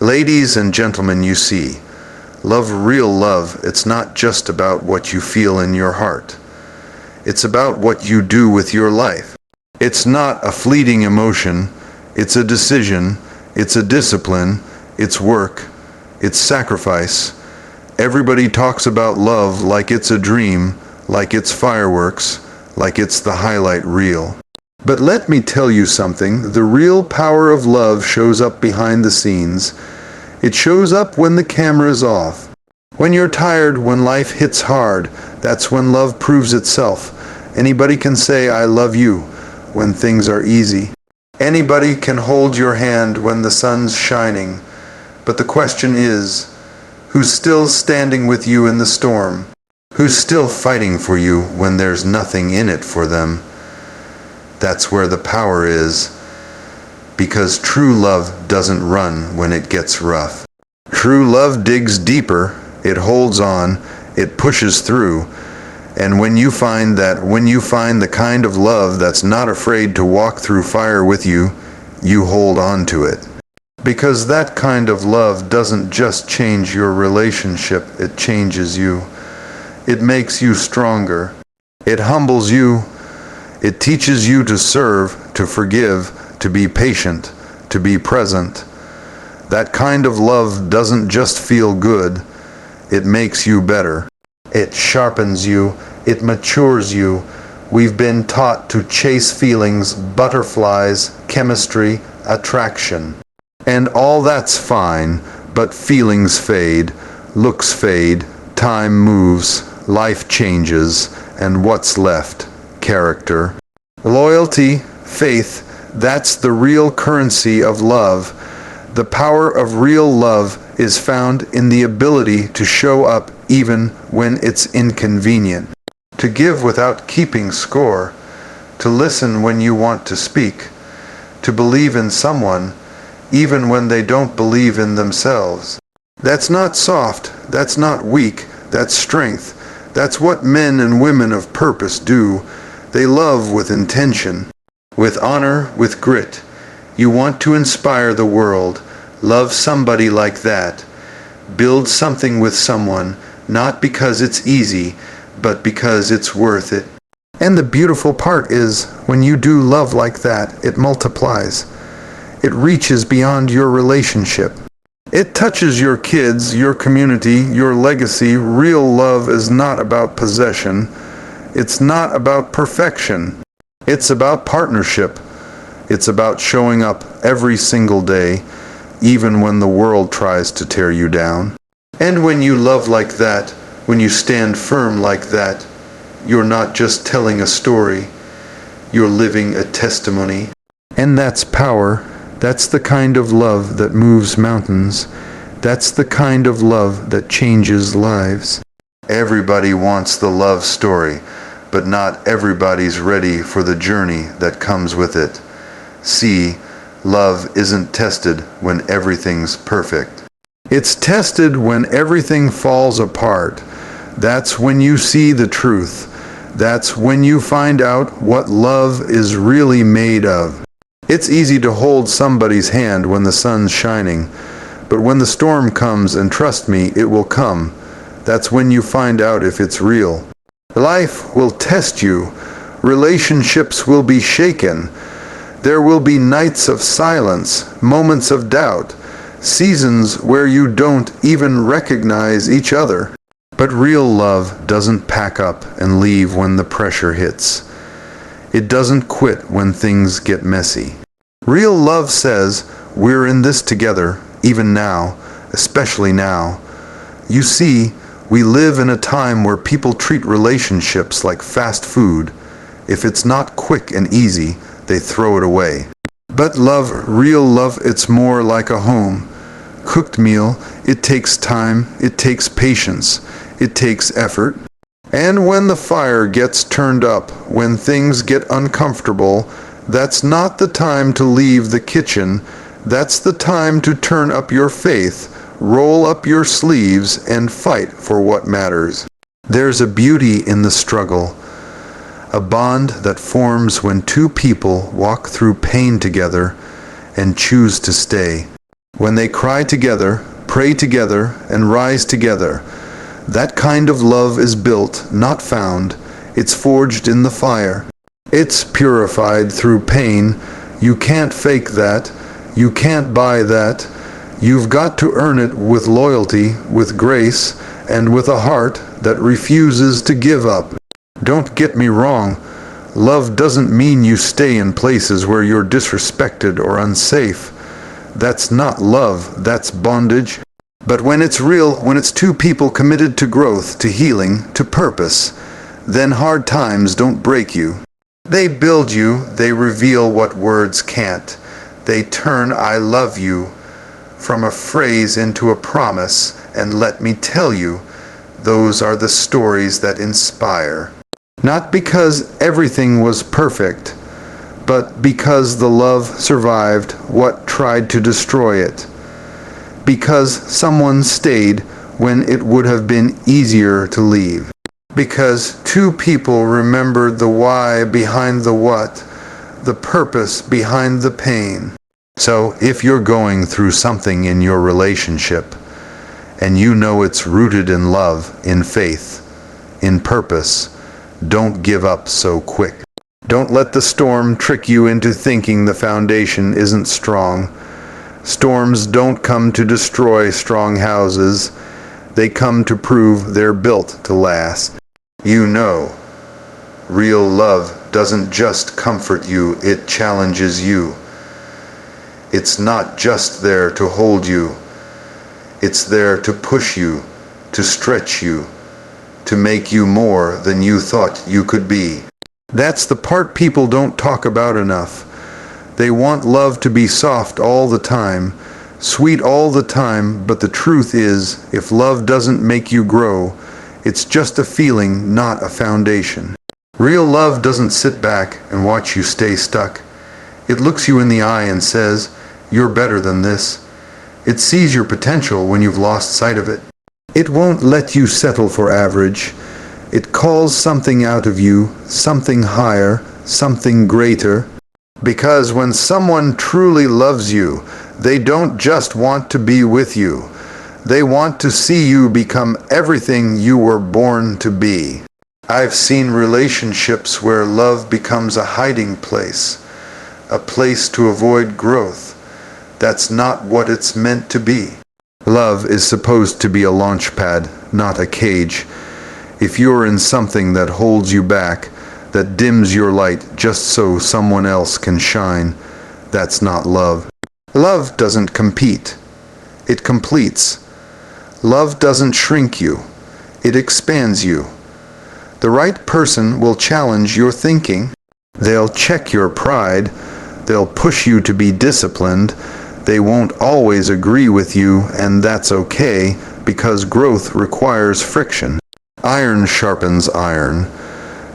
Ladies and gentlemen, you see, real love, it's not just about what you feel in your heart. It's about what you do with your life. It's not a fleeting emotion, it's a decision, it's a discipline, it's work, it's sacrifice. Everybody talks about love like it's a dream, like it's fireworks, like it's the highlight reel. But let me tell you something, the real power of love shows up behind the scenes. It shows up when the camera's off. When you're tired, when life hits hard, that's when love proves itself. Anybody can say, I love you, when things are easy. Anybody can hold your hand when the sun's shining. But the question is, who's still standing with you in the storm? Who's still fighting for you when there's nothing in it for them? That's where the power is. Because true love doesn't run when it gets rough. True love digs deeper, it holds on, it pushes through. And when you find the kind of love that's not afraid to walk through fire with you, you hold on to it. Because that kind of love doesn't just change your relationship, it changes you. It makes you stronger. It humbles you. It teaches you to serve, to forgive, to be patient, to be present. That kind of love doesn't just feel good, it makes you better. It sharpens you, it matures you. We've been taught to chase feelings, butterflies, chemistry, attraction. And all that's fine, but feelings fade, looks fade, time moves, life changes, and what's left? Character. Loyalty, faith, that's the real currency of love. The power of real love is found in the ability to show up even when it's inconvenient, to give without keeping score, to listen when you want to speak, to believe in someone even when they don't believe in themselves. That's not soft, that's not weak, that's strength. That's what men and women of purpose do. They love with intention, with honor, with grit. You want to inspire the world. Love somebody like that. Build something with someone, not because it's easy, but because it's worth it. And the beautiful part is, when you do love like that, it multiplies. It reaches beyond your relationship. It touches your kids, your community, your legacy. Real love is not about possession. It's not about perfection. It's about partnership. It's about showing up every single day, even when the world tries to tear you down. And when you love like that, when you stand firm like that, you're not just telling a story, you're living a testimony. And that's power. That's the kind of love that moves mountains. That's the kind of love that changes lives. Everybody wants the love story, but not everybody's ready for the journey that comes with it. See, love isn't tested when everything's perfect. It's tested when everything falls apart. That's when you see the truth. That's when you find out what love is really made of. It's easy to hold somebody's hand when the sun's shining, but when the storm comes, and trust me, it will come, that's when you find out if it's real. Life will test you. Relationships will be shaken. There will be nights of silence, moments of doubt, seasons where you don't even recognize each other. But real love doesn't pack up and leave when the pressure hits. It doesn't quit when things get messy. Real love says, we're in this together, even now, especially now. You see, we live in a time where people treat relationships like fast food. If it's not quick and easy, they throw it away. But love, real love, it's more like a home. Cooked meal, it takes time, it takes patience, it takes effort. And when the fire gets turned up, when things get uncomfortable, that's not the time to leave the kitchen. That's the time to turn up your faith, roll up your sleeves, and fight for what matters. There's a beauty in the struggle, a bond that forms when two people walk through pain together and choose to stay. When they cry together, pray together, and rise together. That kind of love is built, not found. It's forged in the fire. It's purified through pain. You can't fake that. You can't buy that. You've got to earn it with loyalty, with grace, and with a heart that refuses to give up. Don't get me wrong. Love doesn't mean you stay in places where you're disrespected or unsafe. That's not love, that's bondage. But when it's real, when it's two people committed to growth, to healing, to purpose, then hard times don't break you. They build you, they reveal what words can't. They turn "I love you" from a phrase into a promise, and let me tell you, those are the stories that inspire. Not because everything was perfect, but because the love survived what tried to destroy it. Because someone stayed when it would have been easier to leave. Because two people remembered the why behind the what, the purpose behind the pain. So if you're going through something in your relationship, and you know it's rooted in love, in faith, in purpose, don't give up so quick. Don't let the storm trick you into thinking the foundation isn't strong. Storms don't come to destroy strong houses. They come to prove they're built to last. You know, real love doesn't just comfort you, it challenges you. It's not just there to hold you. It's there to push you, to stretch you, to make you more than you thought you could be. That's the part people don't talk about enough. They want love to be soft all the time, sweet all the time, but the truth is, if love doesn't make you grow, it's just a feeling, not a foundation. Real love doesn't sit back and watch you stay stuck. It looks you in the eye and says, "You're better than this." It sees your potential when you've lost sight of it. It won't let you settle for average. It calls something out of you, something higher, something greater. Because when someone truly loves you, they don't just want to be with you. They want to see you become everything you were born to be. I've seen relationships where love becomes a hiding place, a place to avoid growth. That's not what it's meant to be. Love is supposed to be a launch pad, not a cage. If you're in something that holds you back, that dims your light just so someone else can shine, that's not love. Love doesn't compete. It completes. Love doesn't shrink you. It expands you. The right person will challenge your thinking. They'll check your pride. They'll push you to be disciplined. They won't always agree with you, and that's okay, because growth requires friction. Iron sharpens iron.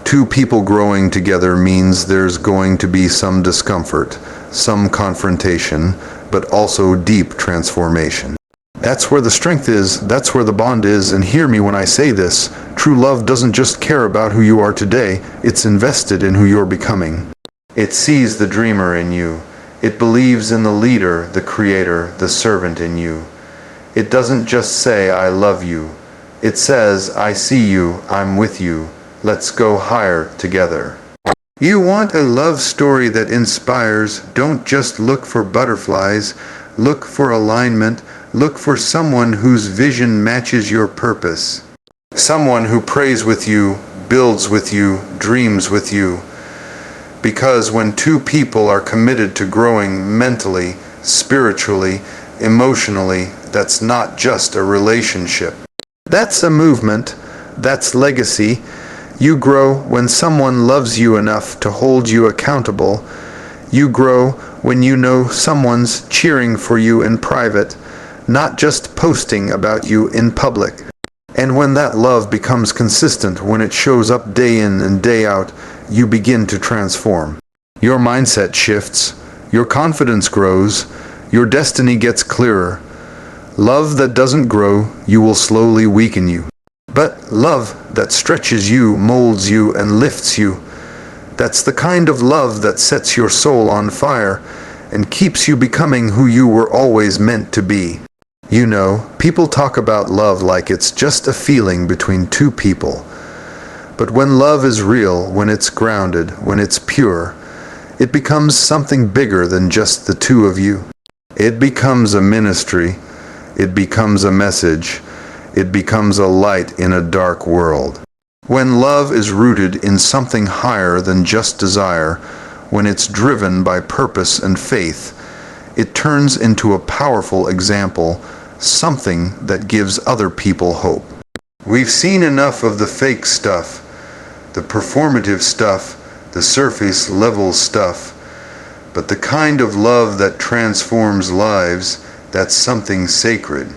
Two people growing together means there's going to be some discomfort, some confrontation, but also deep transformation. That's where the strength is, that's where the bond is, and hear me when I say this. True love doesn't just care about who you are today, it's invested in who you're becoming. It sees the dreamer in you. It believes in the leader, the creator, the servant in you. It doesn't just say, "I love you." It says, "I see you, I'm with you. Let's go higher together." You want a love story that inspires. Don't just look for butterflies. Look for alignment. Look for someone whose vision matches your purpose. Someone who prays with you, builds with you, dreams with you. Because when two people are committed to growing mentally, spiritually, emotionally, that's not just a relationship. That's a movement. That's legacy. You grow when someone loves you enough to hold you accountable. You grow when you know someone's cheering for you in private, not just posting about you in public. And when that love becomes consistent, when it shows up day in and day out, you begin to transform. Your mindset shifts, your confidence grows, your destiny gets clearer. Love that doesn't grow, you will slowly weaken you. But love that stretches you, molds you, and lifts you, that's the kind of love that sets your soul on fire and keeps you becoming who you were always meant to be. You know, people talk about love like it's just a feeling between two people. But when love is real, when it's grounded, when it's pure, it becomes something bigger than just the two of you. It becomes a ministry. It becomes a message. It becomes a light in a dark world. When love is rooted in something higher than just desire, when it's driven by purpose and faith, it turns into a powerful example, something that gives other people hope. We've seen enough of the fake stuff, the performative stuff, the surface level stuff, but the kind of love that transforms lives, that's something sacred.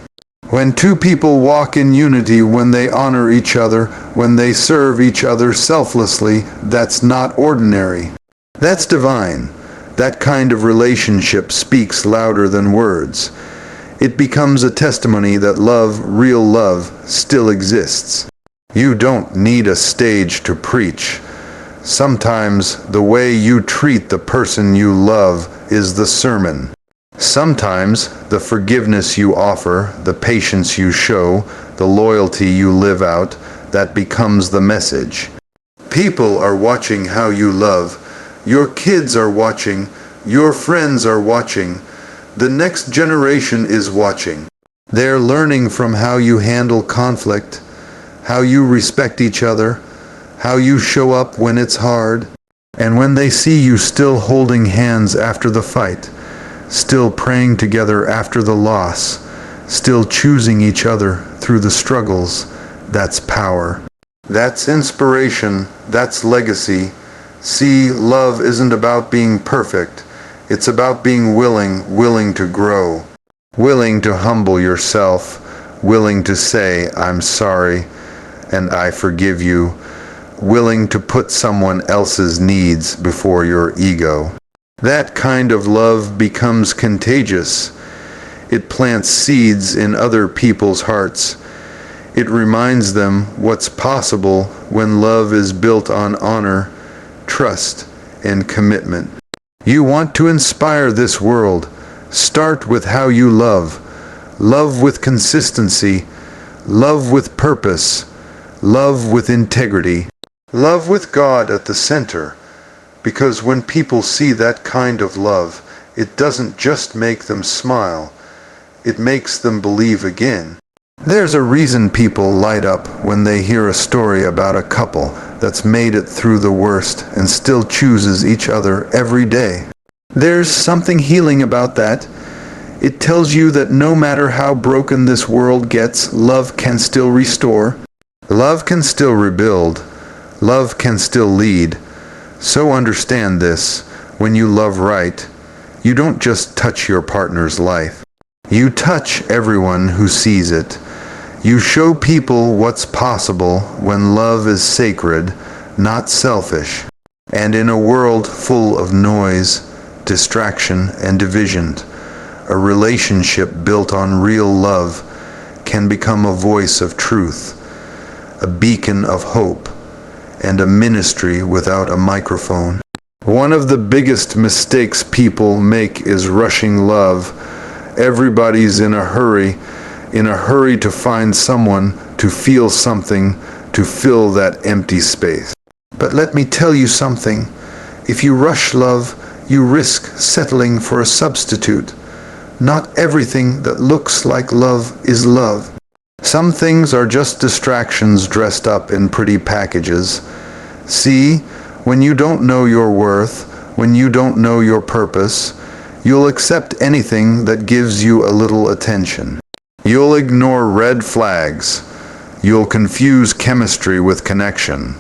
When two people walk in unity, when they honor each other, when they serve each other selflessly, that's not ordinary. That's divine. That kind of relationship speaks louder than words. It becomes a testimony that love, real love, still exists. You don't need a stage to preach. Sometimes the way you treat the person you love is the sermon. Sometimes the forgiveness you offer, the patience you show, the loyalty you live out, that becomes the message. People are watching how you love. Your kids are watching. Your friends are watching. The next generation is watching. They're learning from how you handle conflict, how you respect each other, how you show up when it's hard. And when they see you still holding hands after the fight, still praying together after the loss, still choosing each other through the struggles, that's power. That's inspiration. That's legacy. See, love isn't about being perfect. It's about being willing to grow, willing to humble yourself, willing to say, I'm sorry, and I forgive you, willing to put someone else's needs before your ego. That kind of love becomes contagious. It plants seeds in other people's hearts. It reminds them what's possible when love is built on honor, trust, and commitment. You want to inspire this world. Start with how you love. Love with consistency. Love with purpose. Love with integrity. Love with God at the center. Because when people see that kind of love, it doesn't just make them smile. It makes them believe again. There's a reason people light up when they hear a story about a couple that's made it through the worst and still chooses each other every day. There's something healing about that. It tells you that no matter how broken this world gets, love can still restore. Love can still rebuild. Love can still lead. So understand this, when you love right, you don't just touch your partner's life. You touch everyone who sees it. You show people what's possible when love is sacred, not selfish. And in a world full of noise, distraction, and division, a relationship built on real love can become a voice of truth, a beacon of hope, and a ministry without a microphone. One of the biggest mistakes people make is rushing love. Everybody's in a hurry to find someone, to feel something, to fill that empty space. But let me tell you something. If you rush love, you risk settling for a substitute. Not everything that looks like love is love. Some things are just distractions dressed up in pretty packages. See, when you don't know your worth, when you don't know your purpose, you'll accept anything that gives you a little attention. You'll ignore red flags. You'll confuse chemistry with connection.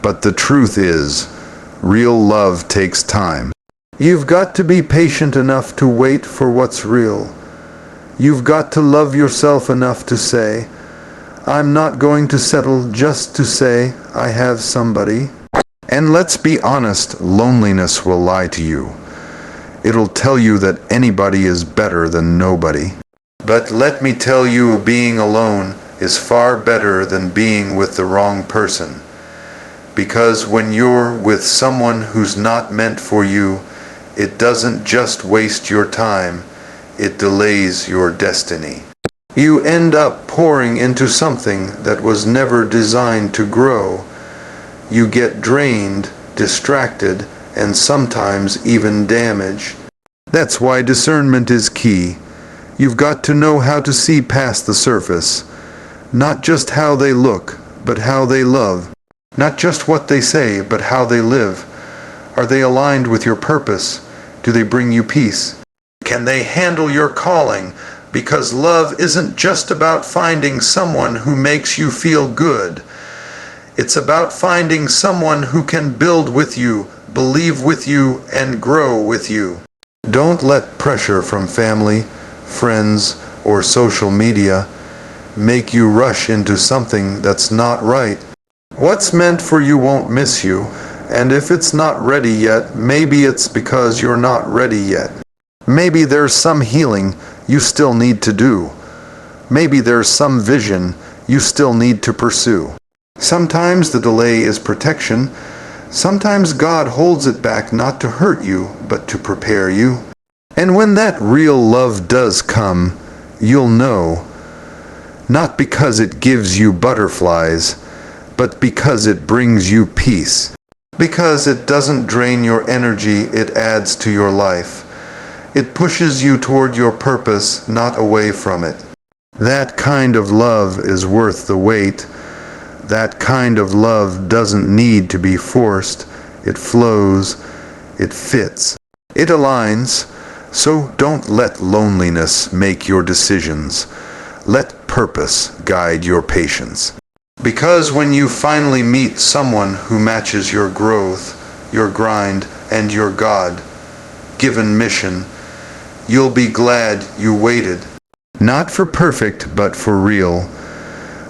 But the truth is, real love takes time. You've got to be patient enough to wait for what's real. You've got to love yourself enough to say, I'm not going to settle just to say I have somebody. And let's be honest, loneliness will lie to you. It'll tell you that anybody is better than nobody. But let me tell you, being alone is far better than being with the wrong person. Because when you're with someone who's not meant for you, It doesn't just waste your time, it delays your destiny. You end up pouring into something that was never designed to grow. You get drained, distracted, and sometimes even damaged. That's why discernment is key. You've got to know how to see past the surface. Not just how they look, but how they love. Not just what they say, but how they live. Are they aligned with your purpose? Do they bring you peace? Can they handle your calling? Because love isn't just about finding someone who makes you feel good. It's about finding someone who can build with you, believe with you, and grow with you. Don't let pressure from family, friends, or social media make you rush into something that's not right. What's meant for you won't miss you, and if it's not ready yet, maybe it's because you're not ready yet. Maybe there's some healing you still need to do. Maybe there's some vision you still need to pursue. Sometimes the delay is protection. Sometimes God holds it back not to hurt you, but to prepare you. And when that real love does come, you'll know. Not because it gives you butterflies, but because it brings you peace. Because it doesn't drain your energy, it adds to your life. It pushes you toward your purpose, not away from it. That kind of love is worth the wait. That kind of love doesn't need to be forced. It flows. It fits. It aligns. So don't let loneliness make your decisions. Let purpose guide your patience. Because when you finally meet someone who matches your growth, your grind, and your God-given mission, you'll be glad you waited. Not for perfect, but for real.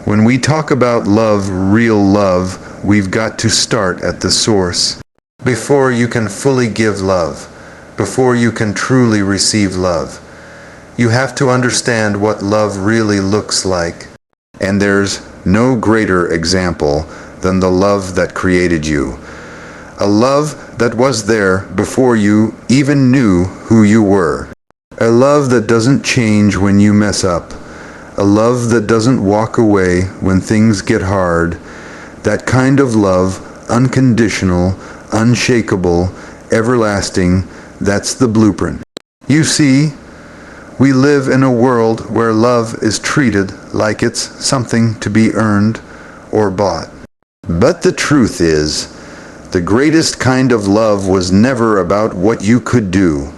When we talk about love, real love, we've got to start at the source. Before you can fully give love, before you can truly receive love, you have to understand what love really looks like. And there's no greater example than the love that created you. A love that was there before you even knew who you were. A love that doesn't change when you mess up. A love that doesn't walk away when things get hard. That kind of love, unconditional, unshakable, everlasting, that's the blueprint. You see, we live in a world where love is treated like it's something to be earned or bought. But the truth is, the greatest kind of love was never about what you could do.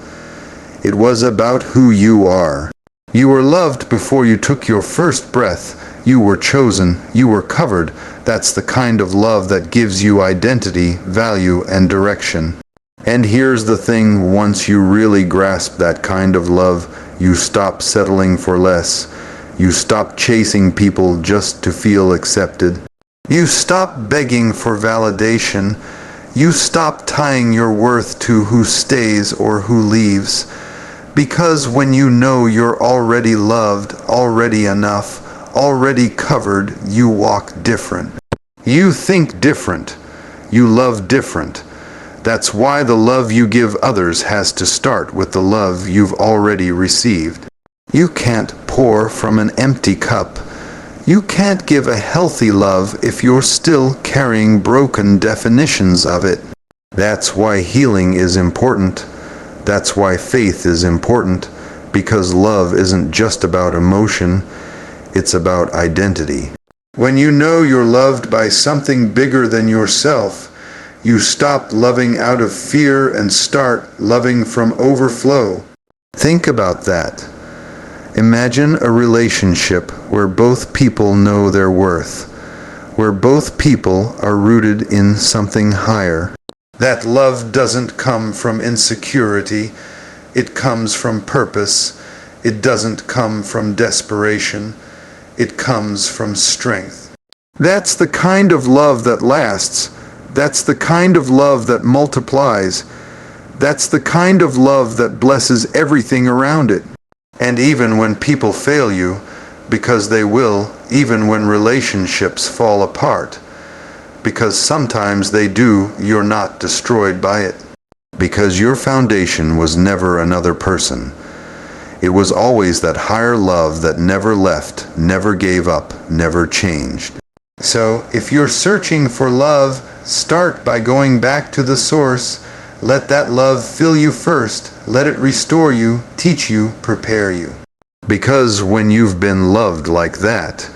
It was about who you are. You were loved before you took your first breath. You were chosen. You were covered. That's the kind of love that gives you identity, value, and direction. And here's the thing, once you really grasp that kind of love, you stop settling for less. You stop chasing people just to feel accepted. You stop begging for validation. You stop tying your worth to who stays or who leaves. Because when you know you're already loved, already enough, already covered, you walk different. You think different. You love different. That's why the love you give others has to start with the love you've already received. You can't pour from an empty cup. You can't give a healthy love if you're still carrying broken definitions of it. That's why healing is important. That's why faith is important, because love isn't just about emotion, it's about identity. When you know you're loved by something bigger than yourself, you stop loving out of fear and start loving from overflow. Think about that. Imagine a relationship where both people know their worth, where both people are rooted in something higher. That love doesn't come from insecurity, it comes from purpose. It doesn't come from desperation, it comes from strength. That's the kind of love that lasts. That's the kind of love that multiplies. That's the kind of love that blesses everything around it. And even when people fail you, because they will, even when relationships fall apart, because sometimes they do, you're not destroyed by it. because your foundation was never another person. It was always that higher love that never left, never gave up, never changed. So, if you're searching for love, start by going back to the source. Let that love fill you first. Let it restore you, teach you, prepare you. Because when you've been loved like that,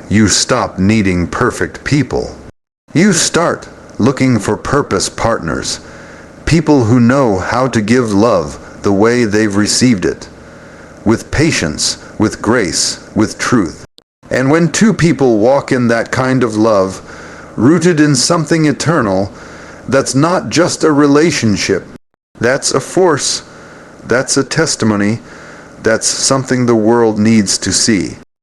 you stop needing perfect people. You start looking for purpose partners, people who know how to give love the way they've received it, with patience, with grace, with truth. And when two people walk in that kind of love, rooted in something eternal, that's not just a relationship, that's a force, that's a testimony, that's something the world needs to see.